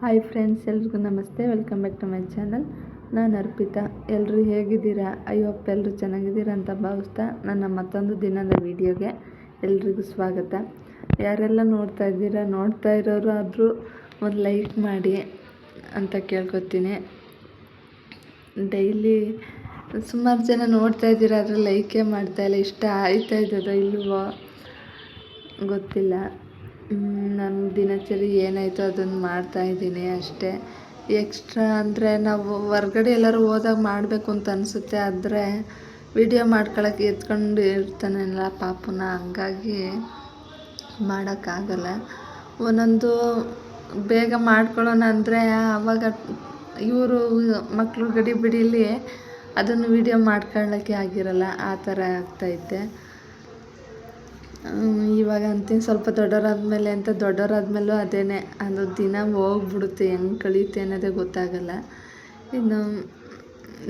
Hi friends, ಎಲ್ರಿಗೂ ನಮಸ್ತೆ. Welcome back to my channel. ನಾನು ಅರ್ಪಿತಾ. ಎಲ್ಲರೂ ಹೇಗಿದ್ದೀರಾ? ಐ ಹೋಪ್ ಎಲ್ಲರೂ ಚೆನ್ನಾಗಿದ್ದೀರಾ ಅಂತ ಭಾವಿಸ್ತಾ ನನ್ನ ಮತ್ತೊಂದು ದಿನದ ವಿಡಿಯೋಗೆ ಎಲ್ರಿಗೂ ಸ್ವಾಗತ. ಯಾರೆಲ್ಲ ನೋಡ್ತಾ ಇರೋರು ಆದರೂ ಒಂದು ಲೈಕ್ ಮಾಡಿ ಅಂತ ಕೇಳ್ಕೊತೀನಿ. ಡೈಲಿ ಸುಮಾರು ಜನ ನೋಡ್ತಾ ಇದ್ದೀರಾ, ಆದರೆ ಲೈಕೇ ಮಾಡ್ತಾಯಿಲ್ಲ. ಇಷ್ಟ ಆಯ್ತಾ ಇದ್ದದೋ ಇಲ್ವೋ ಗೊತ್ತಿಲ್ಲ. ನನ್ನ ದಿನಚರಿ ಏನಾಯಿತು ಅದನ್ನು ಮಾಡ್ತಾಯಿದ್ದೀನಿ ಅಷ್ಟೇ. ಎಕ್ಸ್ಟ್ರಾ ಅಂದರೆ ನಾವು ಹೊರ್ಗಡೆ ಎಲ್ಲರೂ ಹೋದಾಗ ಮಾಡಬೇಕು ಅಂತ ಅನಿಸುತ್ತೆ, ಆದರೆ ವಿಡಿಯೋ ಮಾಡ್ಕೊಳಕ್ಕೆ ಎತ್ಕೊಂಡು ಇರ್ತಾನಲ್ಲ ಪಾಪುನ, ಹಂಗಾಗಿ ಮಾಡೋಕ್ಕಾಗಲ್ಲ. ಒಂದೊಂದು ಬೇಗ ಮಾಡ್ಕೊಳ್ಳೋಣ ಅಂದರೆ ಆವಾಗ ಇವರು ಮಕ್ಕಳು ಗಡಿಬಿಡೀಲಿ ಅದನ್ನು ವಿಡಿಯೋ ಮಾಡ್ಕೊಳ್ಳೋಕ್ಕೆ ಆಗಿರಲ್ಲ, ಆ ಥರ ಆಗ್ತೈತೆ. ಇವಾಗ ಅಂತೀನಿ ಸ್ವಲ್ಪ ದೊಡ್ಡವರಾದ್ಮೇಲೆ ಅಂತ, ದೊಡ್ಡವರಾದ್ಮೇಲೂ ಅದೇನೆ, ಅದು ದಿನ ಹೋಗ್ಬಿಡುತ್ತೆ, ಹೆಂಗೆ ಕಳೀತೆ ಅನ್ನೋದೇ ಗೊತ್ತಾಗಲ್ಲ. ಇನ್ನು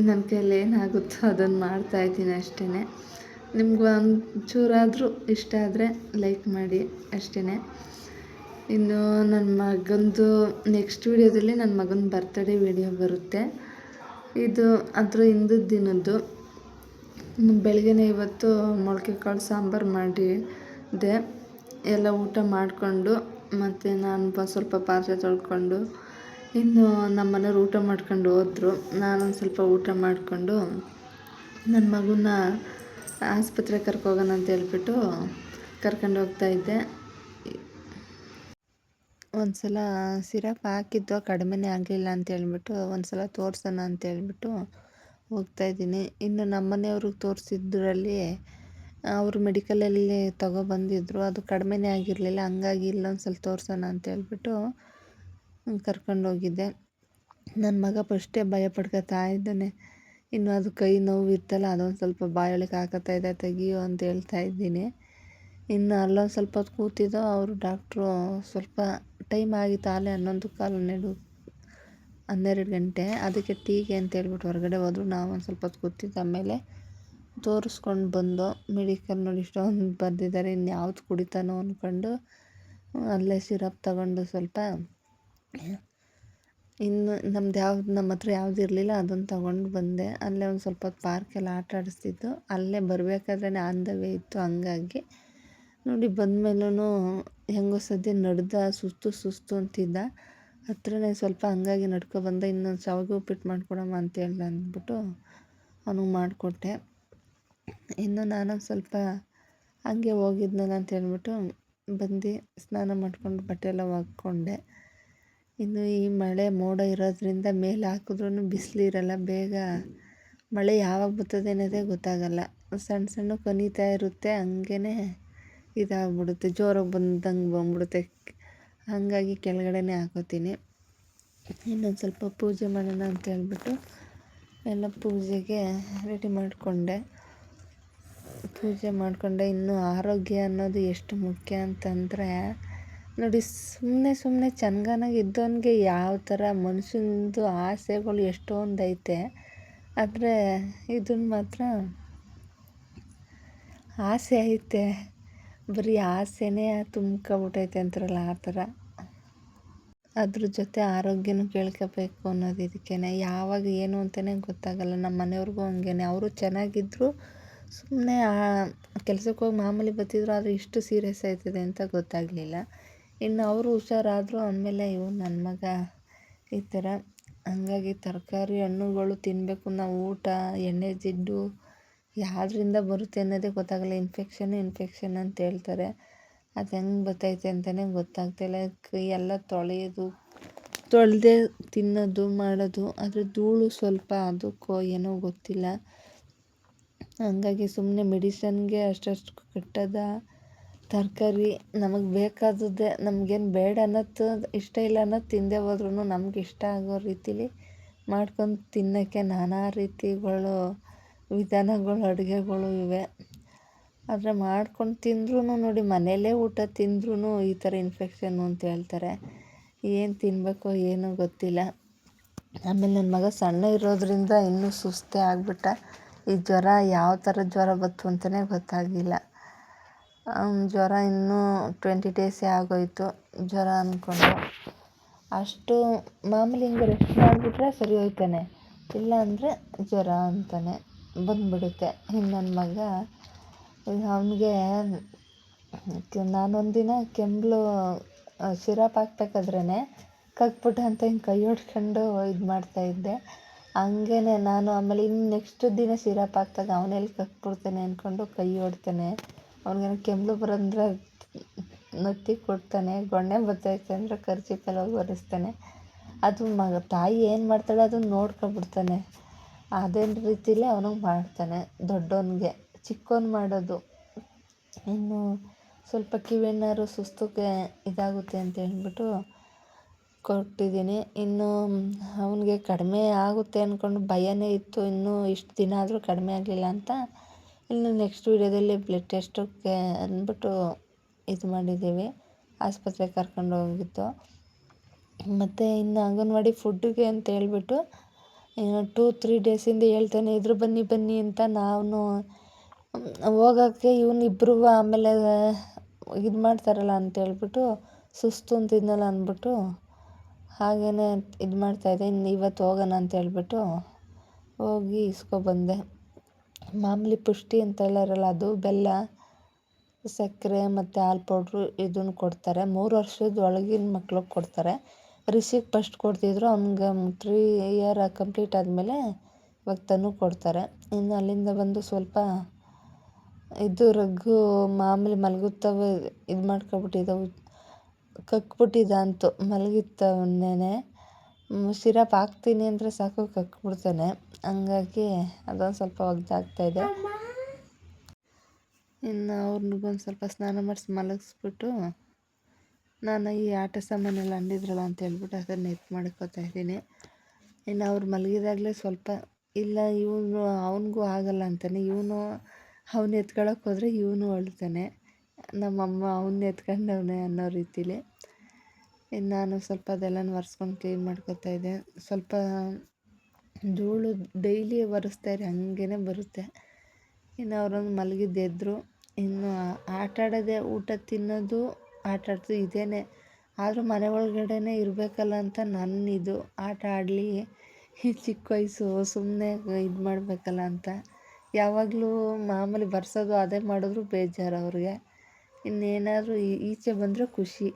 ನನ್ನ ಕೈಯಲ್ಲಿ ಏನಾಗುತ್ತೋ ಅದನ್ನು ಮಾಡ್ತಾಯಿದ್ದೀನಿ ಅಷ್ಟೇ. ನಿಮ್ಗೆ ಒಂಚೂರಾದರೂ ಇಷ್ಟ ಆದರೆ ಲೈಕ್ ಮಾಡಿ ಅಷ್ಟೇ. ಇನ್ನು ನನ್ನ ಮಗಂದು ನೆಕ್ಸ್ಟ್ ವೀಡಿಯೋದಲ್ಲಿ ನನ್ನ ಮಗನ ಬರ್ತ್ಡೇ ವೀಡಿಯೋ ಬರುತ್ತೆ. ಇದು ಅದ್ರ ಹಿಂದಿನ ದಿನದ್ದು. ಬೆಳಗ್ಗೆನೇ ಇವತ್ತು ಮೊಳಕೆ ಕಾಳು ಸಾಂಬಾರು ಮಾಡಿದೆ. ಎಲ್ಲ ಊಟ ಮಾಡಿಕೊಂಡು ಮತ್ತು ನಾನು ಸ್ವಲ್ಪ ಪಾತ್ರೆ ತೊಳ್ಕೊಂಡು, ಇನ್ನು ನಮ್ಮ ಮನೆಯವ್ರು ಊಟ ಮಾಡ್ಕೊಂಡು ಹೋದರು. ನಾನೊಂದು ಸ್ವಲ್ಪ ಊಟ ಮಾಡಿಕೊಂಡು ನನ್ನ ಮಗನ ಆಸ್ಪತ್ರೆಗೆ ಕರ್ಕೋಗೋಣ ಅಂತ ಹೇಳ್ಬಿಟ್ಟು ಕರ್ಕೊಂಡು ಹೋಗ್ತಾಯಿದ್ದೆ. ಒಂದು ಸಲ ಸಿರಪ್ ಹಾಕಿದ್ದು ಕಡಿಮೆನೇ ಆಗಲಿಲ್ಲ ಅಂತೇಳ್ಬಿಟ್ಟು ಒಂದು ಸಲ ತೋರಿಸೋಣ ಅಂತೇಳ್ಬಿಟ್ಟು ಹೋಗ್ತಾಯಿದ್ದೀನಿ. ಇನ್ನು ನಮ್ಮ ಮನೆಯವ್ರಿಗೆ ತೋರಿಸಿದ್ರಲ್ಲಿ ಅವರು ಮೆಡಿಕಲಲ್ಲಿ ತಗೊಬಂದಿದ್ರು, ಅದು ಕಡಿಮೆನೇ ಆಗಿರಲಿಲ್ಲ. ಹಂಗಾಗಿ ಇಲ್ಲೊಂದು ಸಲ ತೋರಿಸೋಣ ಅಂತೇಳ್ಬಿಟ್ಟು ಕರ್ಕೊಂಡೋಗಿದ್ದೆ. ನನ್ನ ಮಗ ಫಸ್ಟೇ ಭಯ ಪಡ್ಕೊತಾ ಇದ್ದಾನೆ. ಇನ್ನು ಅದು ಕೈ ನೋವು ಇರ್ತಲ್ಲ, ಅದೊಂದು ಸ್ವಲ್ಪ ಬಾಯೊಳಗೆ ಹಾಕತ್ತಾಯಿದೆ, ತೆಗಿಯೋ ಅಂತ ಹೇಳ್ತಾಯಿದ್ದೀನಿ. ಇನ್ನು ಅಲ್ಲೊಂದು ಸ್ವಲ್ಪ ಹೊತ್ತು ಕೂತಿದ್ದೋ, ಅವರು ಡಾಕ್ಟ್ರು ಸ್ವಲ್ಪ ಟೈಮ್ ಆಗಿತ್ತು, ಆಗಲೇ 11 ಗಂಟೆ. ಅದಕ್ಕೆ ಟೀಗೆ ಅಂತ ಹೇಳ್ಬಿಟ್ಟು ಹೊರಗಡೆ ಹೋದ್ರು. ನಾವೊಂದು ಸ್ವಲ್ಪ ಹೊತ್ತು ಕೂತಿದ್ದು, ಆಮೇಲೆ ತೋರಿಸ್ಕೊಂಡು ಬಂದು ಮೆಡಿಕಲ್ ನೋಡಿ ಇಷ್ಟೊಂದು ಬರೆದಿದ್ದಾರೆ, ಇನ್ಯಾವ್ದು ಕುಡಿತಾನೋ ಅಂದ್ಕೊಂಡು ಅಲ್ಲೇ ಸಿರಪ್ ತಗೊಂಡು ಸ್ವಲ್ಪ, ಇನ್ನು ನಮ್ಮ ಹತ್ರ ಯಾವ್ದು ಇರಲಿಲ್ಲ ಅದನ್ನು ತಗೊಂಡು ಬಂದೆ. ಅಲ್ಲೇ ಒಂದು ಸ್ವಲ್ಪ ಹೊತ್ತು ಪಾರ್ಕೆಲ್ಲ ಆಟ ಆಡಿಸ್ತಿದ್ದು, ಅಲ್ಲೇ ಬರಬೇಕಾದ್ರೆ ಆನ್ ದ ವೇ ಇತ್ತು. ಹಂಗಾಗಿ ನೋಡಿ ಬಂದಮೇಲೂ ಹೆಂಗೋ ಸದ್ಯ ನಡೆದ, ಸುಸ್ತು ಅಂತಿದ್ದ, ಹತ್ರನೇ ಸ್ವಲ್ಪ, ಹಂಗಾಗಿ ನಡ್ಕೊಬಂದ. ಇನ್ನೊಂದು ಶಾವಿಗೆ ಉಪ್ಪಿಟ್ಟು ಮಾಡ್ಕೊಡಮ್ಮ ಅಂತ ಹೇಳ್ದ ಅಂದ್ಬಿಟ್ಟು ಅವನಿಗೆ ಮಾಡಿಕೊಟ್ಟೆ. ಇನ್ನು ನಾನು ಸ್ವಲ್ಪ ಹಂಗೆ ಹೋಗಿದ್ನಲ್ಲ ಅಂತ ಹೇಳ್ಬಿಟ್ಟು ಬಂದು ಸ್ನಾನ ಮಾಡ್ಕೊಂಡು ಬಟ್ಟೆ ಎಲ್ಲ ಒಗ್ಕೊಂಡೆ. ಇನ್ನು ಈ ಮಳೆ ಮೋಡ ಇರೋದ್ರಿಂದ ಮೇಲೆ ಹಾಕಿದ್ರೂ ಬಿಸಿಲಿರಲ್ಲ, ಬೇಗ ಮಳೆ ಯಾವಾಗ ಬರ್ತದೆ ಅನ್ನೋದೇ ಗೊತ್ತಾಗಲ್ಲ. ಸಣ್ಣ ಕೊನೀತಾ ಇರುತ್ತೆ, ಹಂಗೇ ಇದಾಗ್ಬಿಡುತ್ತೆ, ಜೋರಾಗಿ ಬಂದ್ಬಿಡುತ್ತೆ. ಹಾಗಾಗಿ ಕೆಳಗಡೆನೇ ಹಾಕೋತೀನಿ. ಇನ್ನೊಂದು ಸ್ವಲ್ಪ ಪೂಜೆ ಮಾಡೋಣ ಅಂತ ಹೇಳ್ಬಿಟ್ಟು ಎಲ್ಲ ಪೂಜೆಗೆ ರೆಡಿ ಮಾಡಿಕೊಂಡೆ. ಇನ್ನು ಆರೋಗ್ಯ ಅನ್ನೋದು ಎಷ್ಟು ಮುಖ್ಯ ಅಂತಂದರೆ ನೋಡಿ, ಸುಮ್ಮನೆ ಚಂದನಾಗಿ ಇದ್ದವನಿಗೆ ಯಾವ ಥರ ಮನುಷ್ಯಂದು ಆಸೆಗಳು ಎಷ್ಟೊಂದು ಐತೆ, ಆದರೆ ಇದನ್ನು ಮಾತ್ರ ಆಸೆ ಐತೆ, ಬರೀ ಆಸೆನೇ ತುಂಬ್ಕೊಬಿಟ್ಟೈತೆ ಅಂತಾರಲ್ಲ ಆ ಥರ. ಅದ್ರ ಜೊತೆ ಆರೋಗ್ಯನೂ ಕೇಳ್ಕೋಬೇಕು ಅನ್ನೋದು ಇದಕ್ಕೇ. ಯಾವಾಗ ಏನು ಅಂತಲೇ ಗೊತ್ತಾಗಲ್ಲ. ನಮ್ಮ ಮನೆಯವ್ರಿಗೂ ಹಂಗೇ, ಅವರು ಚೆನ್ನಾಗಿದ್ದರು, ಸುಮ್ಮನೆ ಕೆಲಸಕ್ಕೆ ಹೋಗಿ ಮಾಮೂಲಿ ಬರ್ತಿದ್ರು, ಆದರೆ ಇಷ್ಟು ಸೀರಿಯಸ್ ಆಯ್ತದೆ ಅಂತ ಗೊತ್ತಾಗಲಿಲ್ಲ. ಇನ್ನು ಅವರು ಹುಷಾರಾದರು ಅಂದಮೇಲೆ ನನ್ನ ಮಗ ಈ ಥರ. ಹಂಗಾಗಿ ತರಕಾರಿ ಹಣ್ಣುಗಳು ತಿನ್ನಬೇಕು. ನಾವು ಊಟ ಎಣ್ಣೆ ಜಿಡ್ಡು ಯಾವುದರಿಂದ ಬರುತ್ತೆ ಅನ್ನೋದೇ ಗೊತ್ತಾಗಲ್ಲ. ಇನ್ಫೆಕ್ಷನ್ ಅಂತ ಹೇಳ್ತಾರೆ, ಅದು ಹೆಂಗೆ ಬರ್ತೈತೆ ಅಂತಲೇ ಗೊತ್ತಾಗ್ತಾಯಿಲ್ಲ. ಎಲ್ಲ ತೊಳೆದೇ ತಿನ್ನೋದು ಮಾಡೋದು, ಆದರೆ ಧೂಳು ಸ್ವಲ್ಪ ಅದಕ್ಕೋ ಏನೋ ಗೊತ್ತಿಲ್ಲ. ಹಂಗಾಗಿ ಸುಮ್ಮನೆ ಮೆಡಿಸನ್ಗೆ ಅಷ್ಟು ಕಟ್ಟೋದ. ತರಕಾರಿ ನಮಗೆ ಬೇಕಾದದ್ದೇ, ನಮಗೇನು ಬೇಡ ಅನ್ನೋದು, ಇಷ್ಟ ಇಲ್ಲ ಅನ್ನೋದು ತಿಂದೇ ಹೋದ್ರೂ ನಮ್ಗೆ ಇಷ್ಟ ಆಗೋ ರೀತಿಲಿ ಮಾಡ್ಕೊಂಡು ತಿನ್ನೋಕ್ಕೆ ನಾನಾ ರೀತಿಗಳು ವಿಧಾನಗಳು ಅಡುಗೆಗಳು ಇವೆ. ಆದರೆ ಮಾಡ್ಕೊಂಡು ತಿಂದ್ರೂ ನೋಡಿ, ಮನೆಯಲ್ಲೇ ಊಟ ತಿಂದ್ರೂ ಈ ಥರ ಇನ್ಫೆಕ್ಷನ್ನು ಅಂತ ಹೇಳ್ತಾರೆ. ಏನು ತಿನ್ನಬೇಕೋ ಏನೋ ಗೊತ್ತಿಲ್ಲ. ಆಮೇಲೆ ನನ್ನ ಮಗ ಸಣ್ಣ ಇರೋದ್ರಿಂದ ಇನ್ನೂ ಸುಸ್ತೇ ಆಗಿಬಿಟ್ಟ. ಈ ಜ್ವರ ಯಾವ ಥರ ಜ್ವರ ಬಂತು ಅಂತಲೇ ಗೊತ್ತಾಗಲಿಲ್ಲ. ಜ್ವರ ಇನ್ನೂ 20 ಡೇಸೇ ಆಗೋಯಿತು ಜ್ವರ ಅಂದ್ಕೊಂಡು. ಅಷ್ಟು ಮಾಮೂಲಿ ಹಿಂಗೆ ರೆಸ್ಟ್ ಮಾಡಿಬಿಟ್ರೆ ಸರಿ ಹೋಯ್ತಾನೆ, ಇಲ್ಲ ಅಂದರೆ ಜ್ವರ ಅಂತಾನೆ ಬಂದುಬಿಡುತ್ತೆ. ಇನ್ನು ನನ್ನ ಮಗ ಅವನಿಗೆ ನಾನೊಂದಿನ ಕೆಮ್ಮಲು ಸಿರಪ್ ಹಾಕ್ಬೇಕಾದ್ರೇ ಕಕ್ಬಿಟ್ಟ ಅಂತ ಹಿಂಗೆ ಕೈ ಹೊಡ್ಕೊಂಡು ಇದು ಮಾಡ್ತಾಯಿದ್ದೆ. ಹಂಗೇ ನಾನು ಆಮೇಲೆ ಇನ್ನು ನೆಕ್ಸ್ಟ್ ದಿನ ಸಿರಪ್ ಹಾಕ್ದಾಗ ಅವನೆಲ್ಲಿ ಕಕ್ಬಿಡ್ತಾನೆ ಅಂದ್ಕೊಂಡು ಕೈ ಹೊಡ್ತಾನೆ. ಅವ್ನಿಗೇನೋ ಕೆಮ್ಮಲು ಬರಂದ್ರೆ ನತ್ತಿ ಕೊಡ್ತಾನೆ, ಗೊಣ್ಣೆ ಬರ್ತೈತೆ ಅಂದರೆ ಕರ್ಚಿಪೆಲ್ಲ ಹೋಗಿ ಒರೆಸ್ತಾನೆ. ಅದು ತಾಯಿ ಏನು ಮಾಡ್ತಾಳೆ ಅದನ್ನು ನೋಡ್ಕೊಬಿಡ್ತಾನೆ. ಅದೇ ರೀತಿಲೇ ಅವನಿಗೆ ಮಾಡ್ತಾನೆ ದೊಡ್ಡವನಿಗೆ. ಚಿಕ್ಕವನು ಮಾಡೋದು ಇನ್ನು ಸ್ವಲ್ಪ ಕಿವಿನಾರು ಸುಸ್ತಕ್ಕೆ ಇದಾಗುತ್ತೆ ಅಂತ ಹೇಳ್ಬಿಟ್ಟು ಕೊಟ್ಟಿದ್ದೀನಿ. ಇನ್ನು ಅವನಿಗೆ ಕಡಿಮೆ ಆಗುತ್ತೆ ಅಂದ್ಕೊಂಡು ಭಯನೇ ಇತ್ತು. ಇನ್ನೂ ಇಷ್ಟು ದಿನ ಆದರೂ ಕಡಿಮೆ ಆಗಲಿಲ್ಲ ಅಂತ ಇನ್ನು ನೆಕ್ಸ್ಟ್ ವೀಡಿಯೋದಲ್ಲಿ ಬ್ಲಡ್ ಟೆಸ್ಟಕ್ಕೆ ಅಂದ್ಬಿಟ್ಟು ಇದು ಮಾಡಿದ್ದೀವಿ, ಆಸ್ಪತ್ರೆಗೆ ಕರ್ಕೊಂಡು ಹೋಗಿತ್ತು. ಮತ್ತು ಇನ್ನು ಅಂಗನವಾಡಿ ಫುಡ್ಡಿಗೆ ಅಂತ ಹೇಳ್ಬಿಟ್ಟು 2-3 ಡೇಸಿಂದ ಹೇಳ್ತಾನೆ ಇದ್ರು ಬನ್ನಿ ಬನ್ನಿ ಅಂತ. ನಾನು ಹೋಗೋಕ್ಕೆ ಇವನಿಬ್ಬರು ಆಮೇಲೆ ಇದು ಮಾಡ್ತಾರಲ್ಲ ಅಂತೇಳ್ಬಿಟ್ಟು ಸುಸ್ತು ಅಂತಿದ್ನಲ್ಲ ಅಂದ್ಬಿಟ್ಟು ಹಾಗೇ ಇದು ಮಾಡ್ತಾಯಿದ್ದೆ. ಇನ್ನು ಇವತ್ತು ಹೋಗೋಣ ಅಂತೇಳ್ಬಿಟ್ಟು ಹೋಗಿ ಇಸ್ಕೊಬಂದೆ. ಮಾಮೂಲಿ ಪುಷ್ಟಿ ಅಂತ ಹೇಳೋರಲ್ಲ, ಅದು ಬೆಲ್ಲ, ಸಕ್ಕರೆ ಮತ್ತು ಹಾಲು ಪೌಡ್ರು ಇದನ್ನು ಕೊಡ್ತಾರೆ. 3 ವರ್ಷದ ಒಳಗಿನ ಮಕ್ಳಿಗೆ ಕೊಡ್ತಾರೆ. ರಿಷಿಗೆ ಫಸ್ಟ್ ಕೊಡ್ತಿದ್ರು, ಅವ್ನಿಗೆ 3 ಇಯರ್ ಕಂಪ್ಲೀಟ್ ಆದಮೇಲೆ ಇವಾಗ ತನೂ ಕೊಡ್ತಾರೆ. ಇನ್ನು ಅಲ್ಲಿಂದ ಬಂದು ಸ್ವಲ್ಪ ಇದು ರಗ್ಗು ಮಾಮೂಲಿ ಮಲಗುತ್ತವೆ ಇದು ಮಾಡ್ಕೊಬಿಟ್ಟಿದ್ದವು, ಕಕ್ಬಿಟ್ಟಿದ್ದ ಅಂತು ಮಲಗಿತ್ತವನ್ನೇ. ಸಿರಪ್ ಹಾಕ್ತೀನಿ ಅಂದರೆ ಸಾಕು ಕಕ್ಬಿಡ್ತಾನೆ. ಹಂಗಾಗಿ ಅದೊಂದು ಸ್ವಲ್ಪ ಒಗ್ದಾಗ್ತಾಯಿದೆ. ಇನ್ನು ಅವ್ರಿಗೊಂದು ಸ್ವಲ್ಪ ಸ್ನಾನ ಮಾಡಿಸಿ ಮಲಗಿಸ್ಬಿಟ್ಟು ನಾನು ಈ ಆಟ ಸಾಮಾನೆಲ್ಲ ಅಂದಿದ್ರಲ್ಲ ಅಂತ ಹೇಳ್ಬಿಟ್ಟು ಅದನ್ನು ಮಾಡ್ಕೋತಾ ಇದ್ದೀನಿ. ಇನ್ನು ಅವ್ರು ಮಲಗಿದಾಗಲೇ ಸ್ವಲ್ಪ ಇಲ್ಲ ಇವನು ಅವನಿಗೂ ಆಗಲ್ಲ ಅಂತಾನೆ, ಅವನು ಎತ್ಕೊಳಕ್ಕೆ ಹೋದರೆ ಇವನು ಅಳ್ತಾನೆ. ನಮ್ಮಮ್ಮ ಅವನ್ನ ಎತ್ಕೊಂಡವನೆ ಅನ್ನೋ ರೀತಿಲಿ. ಇನ್ನು ನಾನು ಸ್ವಲ್ಪ ಅದೆಲ್ಲನೂ ಒರೆಸ್ಕೊಂಡು ಕ್ಲೀನ್ ಮಾಡ್ಕೋತಾ ಇದ್ದೆ. ಸ್ವಲ್ಪ ಧೂಳು ಡೈಲಿ ಒರೆಸ್ತಾಯಿರಿ ಹಂಗೇ ಬರುತ್ತೆ. ಇನ್ನು ಅವರೊಂದು ಮಲಗಿದ್ದೆದ್ರು. ಇನ್ನು ಆಟ ಆಡೋದೇ, ಊಟ ತಿನ್ನೋದು, ಆಟ ಆಡ್ತು ಇದೇನೆ. ಆದರೂ ಮನೆ ಒಳಗಡೆನೇ ಇರಬೇಕಲ್ಲ ಅಂತ ನನ್ನ ಇದು. ಆಟ ಆಡಲಿ, ಚಿಕ್ಕ ವಯಸ್ಸು ಸುಮ್ಮನೆ ಇದು ಮಾಡಬೇಕಲ್ಲ ಅಂತ. ಯಾವಾಗಲೂ ಮಾಮೂಲಿ ಬರ್ಸೋದು ಅದೇ ಮಾಡಿದ್ರು ಬೇಜಾರು ಅವ್ರಿಗೆ. ಇನ್ನೇನಾದರೂ ಈಚೆ ಬಂದರೆ ಖುಷಿ.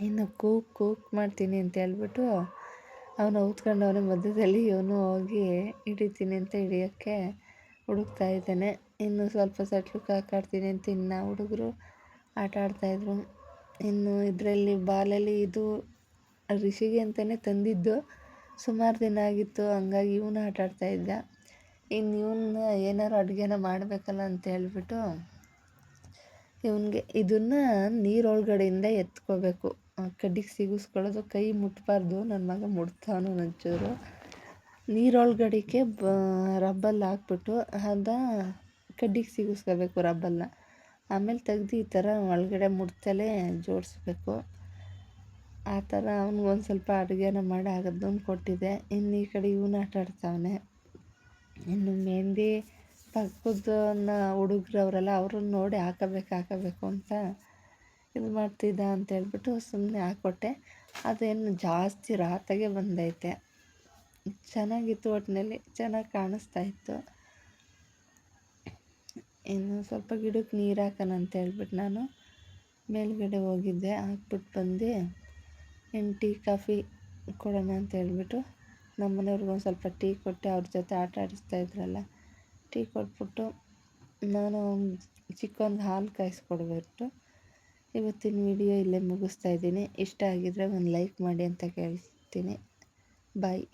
ಇನ್ನು ಕೂಕ್ ಮಾಡ್ತೀನಿ ಅಂತ ಹೇಳ್ಬಿಟ್ಟು ಅವನು ಔತ್ಕೊಂಡವನೇ ಮಧ್ಯದಲ್ಲಿ. ಇವನು ಹೋಗಿ ಹಿಡಿತೀನಿ ಅಂತ ಹಿಡಿಯೋಕ್ಕೆ ಹುಡುಕ್ತಾ ಇದ್ದಾನೆ. ಇನ್ನು ಸ್ವಲ್ಪ ಸಟ್ಲಕ್ಕೆ ಹಾಕಾಡ್ತೀನಿ ಅಂತ ಇನ್ನು ಹುಡುಗರು ಆಟ ಆಡ್ತಾಯಿದ್ರು. ಇನ್ನು ಇದರಲ್ಲಿ ಬಾಲಲ್ಲಿ ಇದು ರಿಷಿಗೆ ಅಂತಲೇ ತಂದಿದ್ದು, ಸುಮಾರು ದಿನ ಆಗಿತ್ತು. ಹಂಗಾಗಿ ಇವನು ಆಟ ಆಡ್ತಾಯಿದ್ದ. ಇನ್ನು ಇವನ್ನ ಏನಾರು ಅಡುಗೆನ ಮಾಡಬೇಕಲ್ಲ ಅಂತ ಹೇಳ್ಬಿಟ್ಟು ಇವನಿಗೆ ಇದನ್ನು ನೀರೊಳಗಡೆಯಿಂದ ಎತ್ಕೋಬೇಕು, ಕಡ್ಡಿಗೆ ಸಿಗಿಸ್ಕೊಳ್ಳೋದು, ಕೈ ಮುಟ್ಟಬಾರ್ದು. ನನ್ನ ಮಗ ಮುಡ್ತಾವನು ಒಂಚೂರು. ನೀರೊಳಗಡೆಗೆ ರಬ್ಬಲ್ಲಿ ಹಾಕ್ಬಿಟ್ಟು ಕಡ್ಡಿಗೆ ಸಿಗಿಸ್ಕೋಬೇಕು ರಬ್ಬಲ್ನ. ಆಮೇಲೆ ತೆಗ್ದು ಈ ಥರ ಒಳಗಡೆ ಮುಡ್ತಲೇ ಜೋಡಿಸ್ಬೇಕು. ಆ ಥರ ಅವ್ನಿಗೊಂದು ಸ್ವಲ್ಪ ಅಡುಗೆನ ಮಾಡಿ ಅದನ್ನು ಕೊಟ್ಟಿದ್ದೆ. ಇನ್ನು ಈ ಕಡೆ ಇವನು ಆಟ ಆಡ್ತಾವನೆ. ಇನ್ನು ಮೆಹಂದಿ ಪಕ್ಕದನ್ನ ಹುಡುಗರು ಅವರೆಲ್ಲ ಅವ್ರನ್ನ ನೋಡಿ ಹಾಕಬೇಕು ಅಂತ ಇದು ಮಾಡ್ತಿದ್ದ ಅಂತೇಳ್ಬಿಟ್ಟು ಸುಮ್ಮನೆ ಹಾಕ್ಕೊಟ್ಟೆ. ಅದೇನು ಜಾಸ್ತಿ ರಾತಾಗೆ ಬಂದೈತೆ. ಚೆನ್ನಾಗಿತ್ತು, ಒಟ್ಟಿನಲ್ಲಿ ಚೆನ್ನಾಗಿ ಕಾಣಿಸ್ತಾ ಇತ್ತು. ಇನ್ನು ಸ್ವಲ್ಪ ಗಿಡಕ್ಕೆ ನೀರು ಹಾಕೋಣ ಅಂತ ಹೇಳ್ಬಿಟ್ಟು ನಾನು ಮೇಲ್ಗಡೆ ಹೋಗಿದ್ದೆ. ಹಾಕ್ಬಿಟ್ಟು ಬಂದು ಇನ್ನು ಟೀ ಕಾಫಿ ಕೊಡೋಣ ಅಂತ ಹೇಳ್ಬಿಟ್ಟು ನಮ್ಮ ಮನೆಯವ್ರಿಗೊಂದು ಸ್ವಲ್ಪ ಟೀ ಕೊಟ್ಟೆ. ಅವ್ರ ಜೊತೆ ಆಟ ಆಡಿಸ್ತಾಯಿದ್ರಲ್ಲ, ಟೀ ಕೊಟ್ಬಿಟ್ಟು ನಾನು ಚಿಕ್ಕವನಿಗೆ ಹಾಲು ಕಾಯಿಸ್ಕೊಡ್ಬಿಟ್ಟು ಇವತ್ತಿನ ವಿಡಿಯೋ ಇಲ್ಲೇ ಮುಗಿಸ್ತಾಯಿದ್ದೀನಿ. ಇಷ್ಟ ಆಗಿದ್ರೆ ಒಂದು ಲೈಕ್ ಮಾಡಿ ಅಂತ ಕೇಳ್ತೀನಿ. ಬಾಯ್.